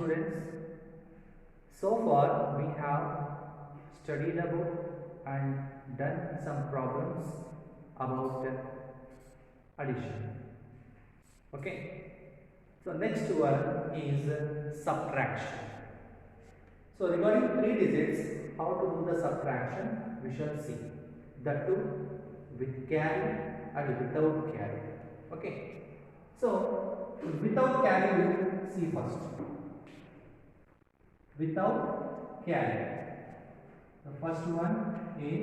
students. So far we have studied about and done some problems about addition. Okay. So next one is subtraction. So regarding 3 digits, how to do the subtraction we shall see. That too with carry and without carry. Okay. So without carry we will see first. Without carry. The first one is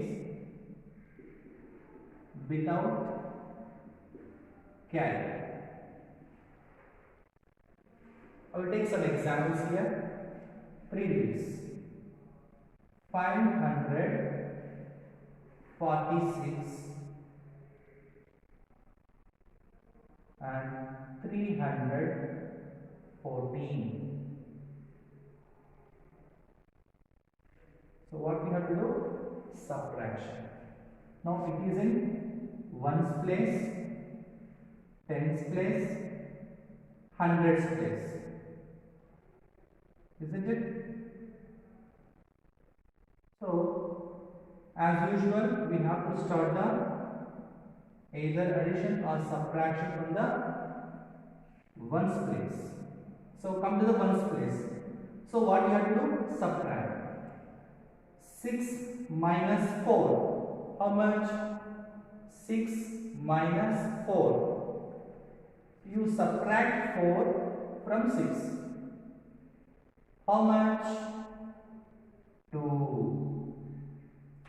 without carry. I will take some examples here. 3 digits. 546 and 314. So what we have to do? Subtraction. Now it is in ones place, tens place, hundreds place. Isn't it? So as usual we have to start the either addition or subtraction from the ones place. So come to the ones place. So what you have to do? Subtract. 6 minus 4. How much? 6 minus 4. You subtract 4 from 6. How much? 2.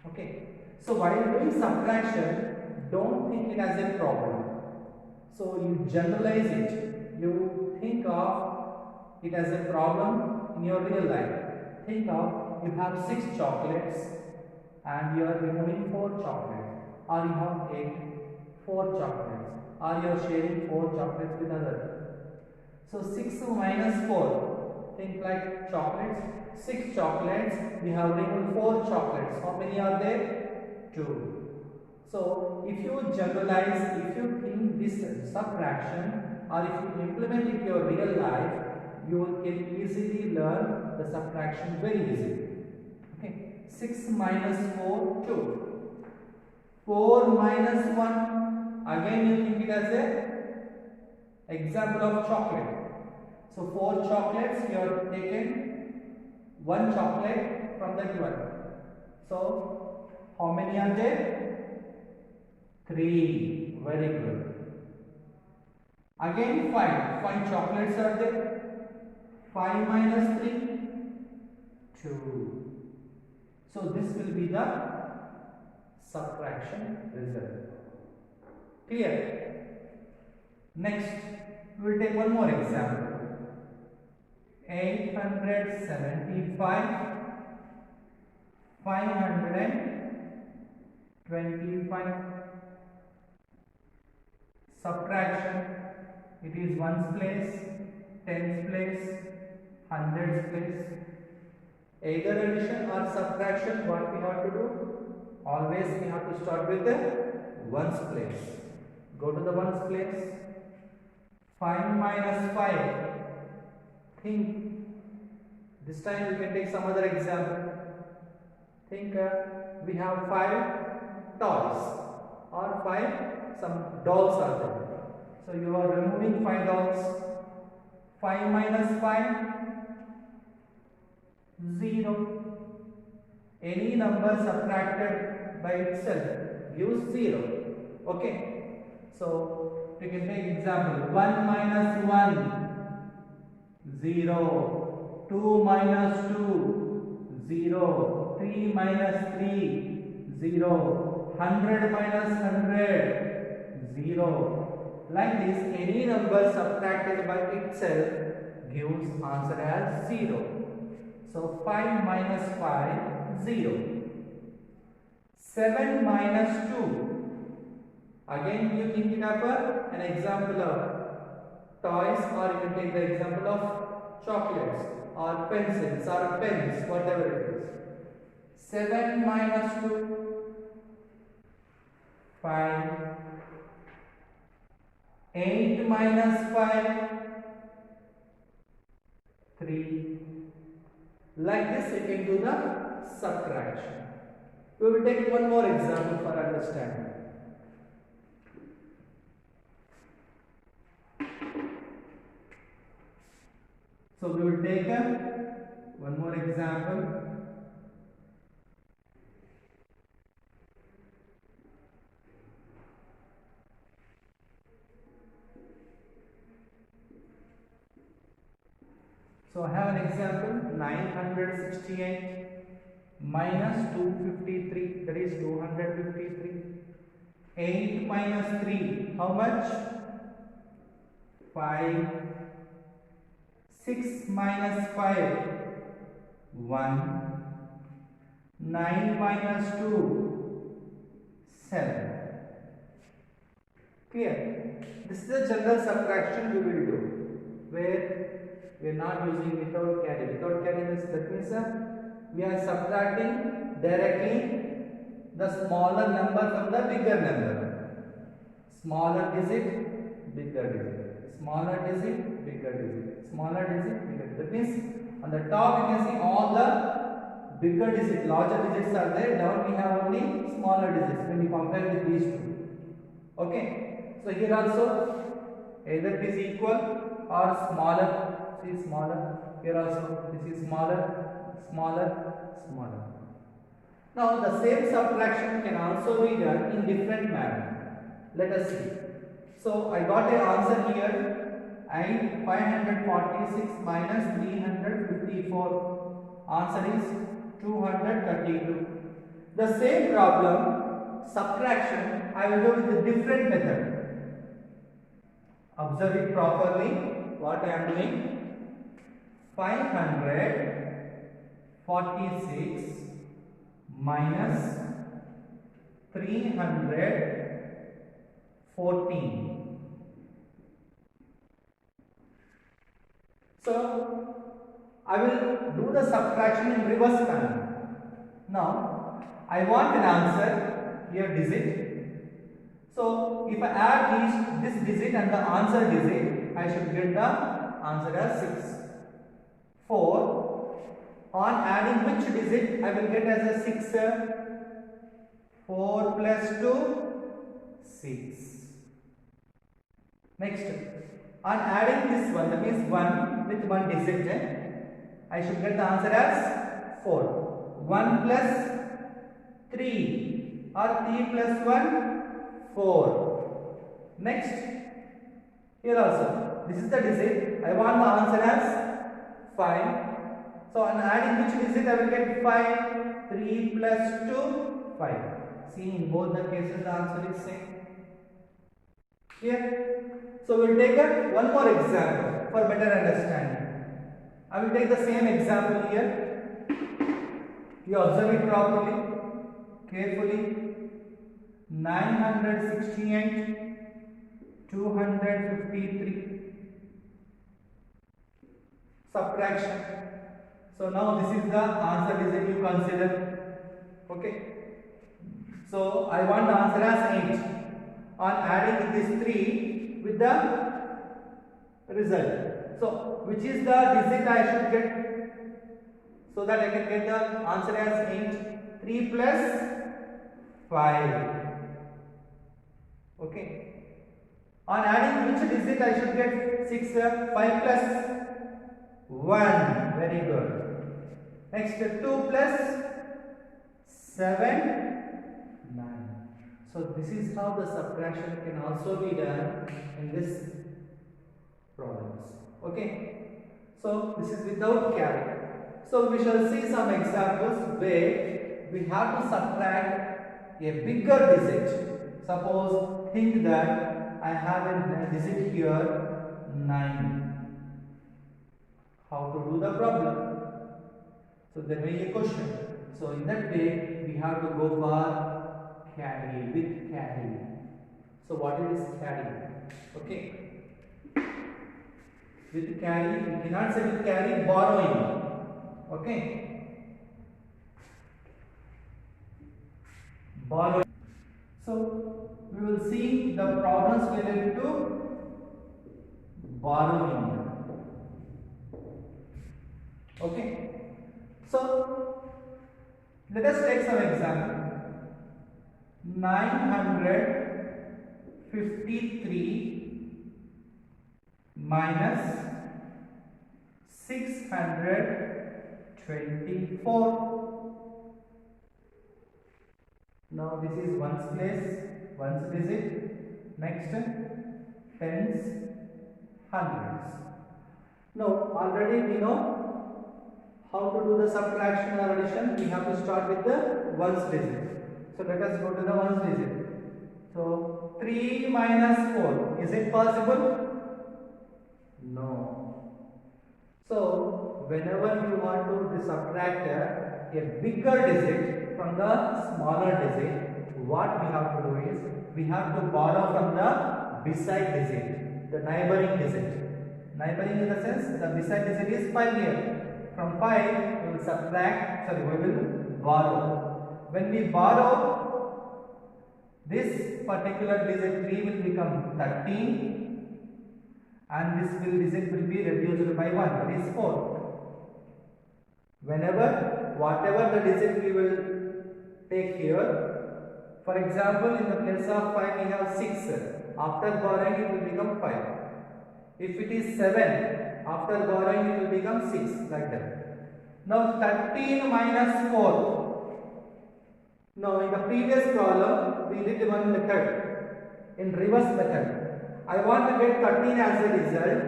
Okay. So while doing subtraction, don't think it as a problem. So you generalize it. You think of it as a problem in your real life. Think of you have 6 chocolates and you are removing 4 chocolates, or you have 4 chocolates, or you are sharing 4 chocolates with others. So 6 minus 4, think like chocolates. 6 chocolates, we have removed 4 chocolates. How many are there? 2. So if you generalize, if you think this subtraction, or if you implement it in your real life, you can easily learn the subtraction very easily. Okay. 6 minus 4, 2. 4 minus 1, again you think it as a example of chocolate. So 4 chocolates, you have taken 1 chocolate from that one. So how many are there? 3. Very good. Again 5 chocolates are there. 5 minus 3, 2. So this will be the subtraction result. Clear? Next, we will take one more example. 875, 525. Subtraction, it is ones place, tens place, hundreds place. Either addition or subtraction, what we have to do? Always we have to start with the ones place. Go to the ones place. 5 minus 5. Think. This time we can take some other example. Think we have 5 toys or 5 some dolls are there. So you are removing 5 dolls. 5 minus 5, 0. Any number subtracted by itself gives 0. Okay. So we can take example. 1 minus 1, 0. 2 minus 2, 0. 3 minus 3, 0. 100 minus 100, 0. Like this, any number subtracted by itself gives answer as 0. So 5 minus 5, 0. 7 minus 2. Again you think it of an example of toys, or you can take the example of chocolates or pencils or pens, whatever it is. 7 minus 2, 5. 8 minus 5, 3. 3. Like this we can do the subtraction. We will take one more example for understanding. So we will take one more example. So I have an example, 968 minus 253, that is 253. 8 minus 3, how much? 5. 6 minus 5, 1. 9 minus 2, 7. Clear? This is a general subtraction we will do, where we are not using without carry. Without carry means, that means we are subtracting directly the smaller number from the bigger number. Smaller digit, bigger digit. Smaller digit, bigger digit. Smaller digit, bigger digit. That means on the top you can see all the bigger digits, larger digits are there. Down we have only smaller digits when you compare with these two. Okay. So here also either it is equal or smaller. See, smaller. Here also this is smaller, smaller, smaller. Now the same subtraction can also be done in different manner. Let us see. So I got an answer here. 546 minus 354. Answer is 232. The same problem, subtraction, I will do with a different method. Observe it properly. What I am doing? 546 minus 314. So I will do the subtraction in reverse manner. Now I want an answer here, digit. So if I add this digit and the answer digit, I should get the answer as 6. 4. On adding which digit I will get as a 6? 4 plus 2, 6. Next, on adding this one, that means 1 with one digit, I should get the answer as 4. 1 plus 3 or 3 plus 1, 4. Next, here also, this is the digit, I want the answer as 5. So on adding which digit I will get 5. 3 plus 2, 5. See, in both the cases the answer is same. Here. So we will take one more example for better understanding. I will take the same example here. You observe it properly, carefully. 968, 253. Subtraction. So now this is the answer digit you consider. Okay. So I want the answer as 8. On adding this 3 with the result. So which is the digit I should get, so that I can get the answer as 8? 3 plus 5. Okay. On adding which digit I should get 6? 5 plus 1. Very good. Next, 2 plus 7. 9. So this is how the subtraction can also be done in this problems. Okay. So this is without carry. So we shall see some examples where we have to subtract a bigger digit. Suppose think that I have a digit here 9. How to do the problem? So there may be a question. So in that way we have to go for carry, with carry. So what is carry? Okay. With carry, we cannot say with carry, borrowing. Okay. Borrowing. So we will see the problems related to borrowing. Okay, so let us take some example. 953 minus 624. Now this is ones place, ones digit. Next, tens, hundreds. Now already we know how to do the subtraction or addition. We have to start with the ones digit. So let us go to the ones digit. So 3 minus 4, is it possible? No. So whenever you want to subtract a bigger digit from the smaller digit, what we have to do is we have to borrow from the beside digit, the neighboring digit. Neighboring in the sense the beside digit is 5 here. From 5 we will subtract, we will borrow. When we borrow, this particular digit 3 will become 13 and this digit will be reduced by 1, that is 4. Whatever the digit we will take here, for example in the place of 5 we have 6, after borrowing it will become 5. If it is 7, after borrowing it will become 6, like that. Now 13 minus 4. Now in the previous problem we did one method, in reverse method. I want to get 13 as a result.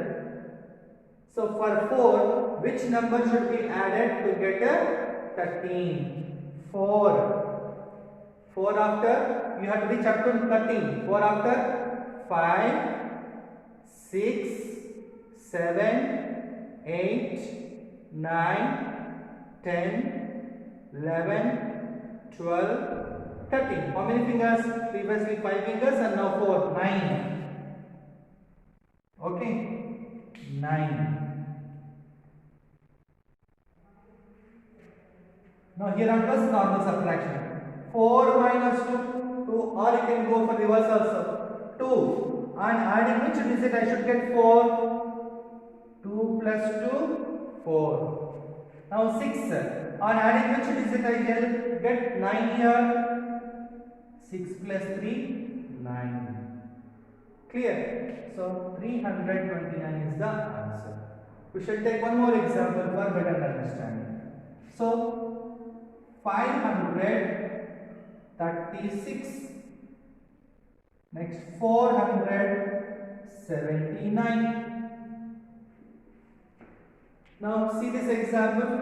So for 4, which number should be added to get a 13? 4. 4 after, you have to reach up to 13. 4 after 5, 6, 7, 8, 9, 10, 11, 12, 13. How many fingers? Previously 5 fingers and now 4, 9. Okay, 9. Now here on was normal subtraction. 4 minus 2, 2, or you can go for reverse also. 2, and adding which digit I should get 4? 2 plus 2, 4. Now 6, on adding which digit I will get 9 here? 6 plus 3, 9. Clear? So 329 is the answer. We shall take one more example for better understanding. So 536, next 479. Now see this example.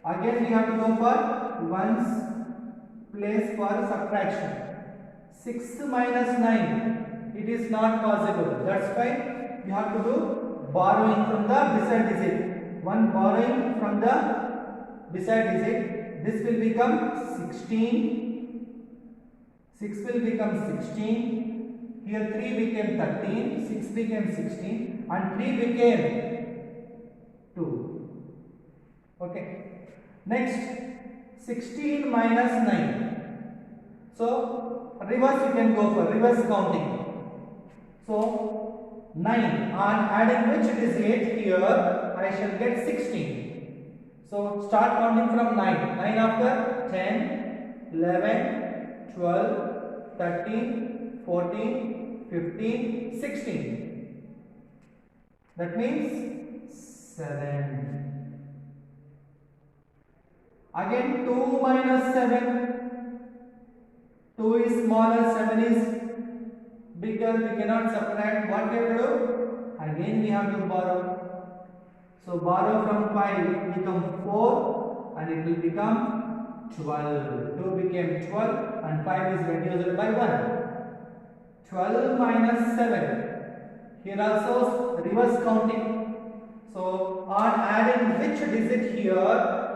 Again we have to go for ones place for subtraction. 6 minus 9, it is not possible. That's why you have to do borrowing from the beside digit. One borrowing from the beside digit. This will become 16. 6 will become 16. Here 3 became 13. 6 became 16. And 3 became 2. Okay. Next, 16 minus 9. So, reverse you can go for reverse counting. So, 9. On adding which digit here, I shall get 16. So, start counting from 9. 9 after 10, 11, 12, 13, 14, 15, 16. That means 7. Again 2 minus 7. 2 is smaller, 7 is bigger. We cannot subtract. What we have to do? Again we have to borrow. So borrow from 5 become 4 and it will become 12. 2 became 12 and 5 is reduced by 1. 12 minus 7. Here also reverse counting. So on adding which digit here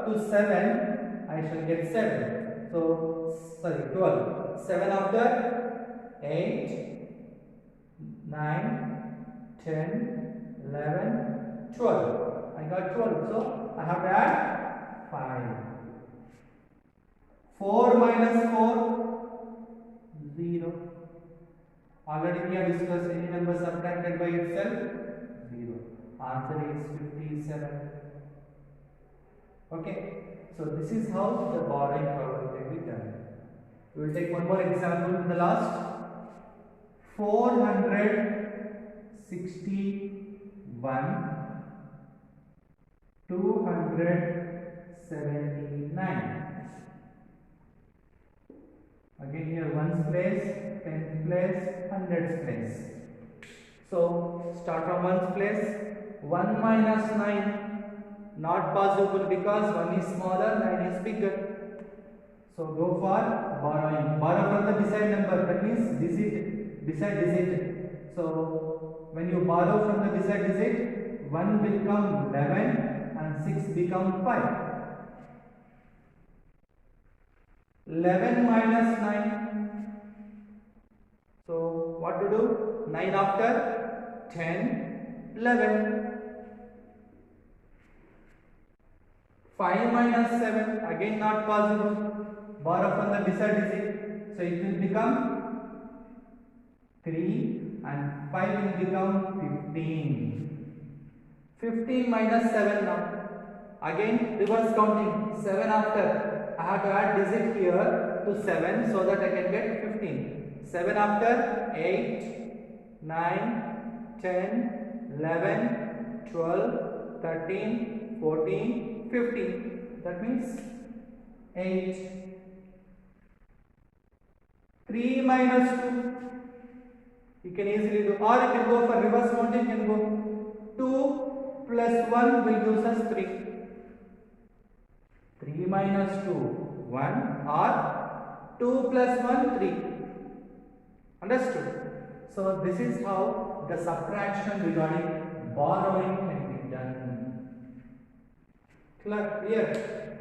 to 7, I shall get 7. So 12. 7 after 8, 9, 10, 11, 12. I got 12. So I have to add 5. 4 minus 4, 0. Already we have discussed any number subtracted by itself, 0. Answer is 57. Okay, so this is how the borrowing problem can be done. We will take one more example in the last. 461 279. Again here ones place, tenth place, hundreds place. So start from ones place. 1 minus 9 not possible because 1 is smaller, 9 is bigger. So go for borrowing. Borrow from the beside number, that means digit, beside digit. So when you borrow from the beside digit, 1 will become 11 and 6 become 5. 11 minus 9. So what to do? 9 after 10, 11. 5 minus 7, again not possible. Borrow from the beside digit, so it will become 3 and 5 will become 15. 15 minus 7 now. Again reverse counting. 7 after, I have to add digit here to 7 so that I can get 15. 7 after 8, 9, 10, 11, 12, 13, 14, 15. That means 8. 3 minus 2. You can easily do, or you can go for reverse counting. You can go 2 plus 1 will give us 3. 3 minus 2, 1, or 2 plus 1, 3. Understood? So this is how the subtraction regarding borrowing can be done. Clear?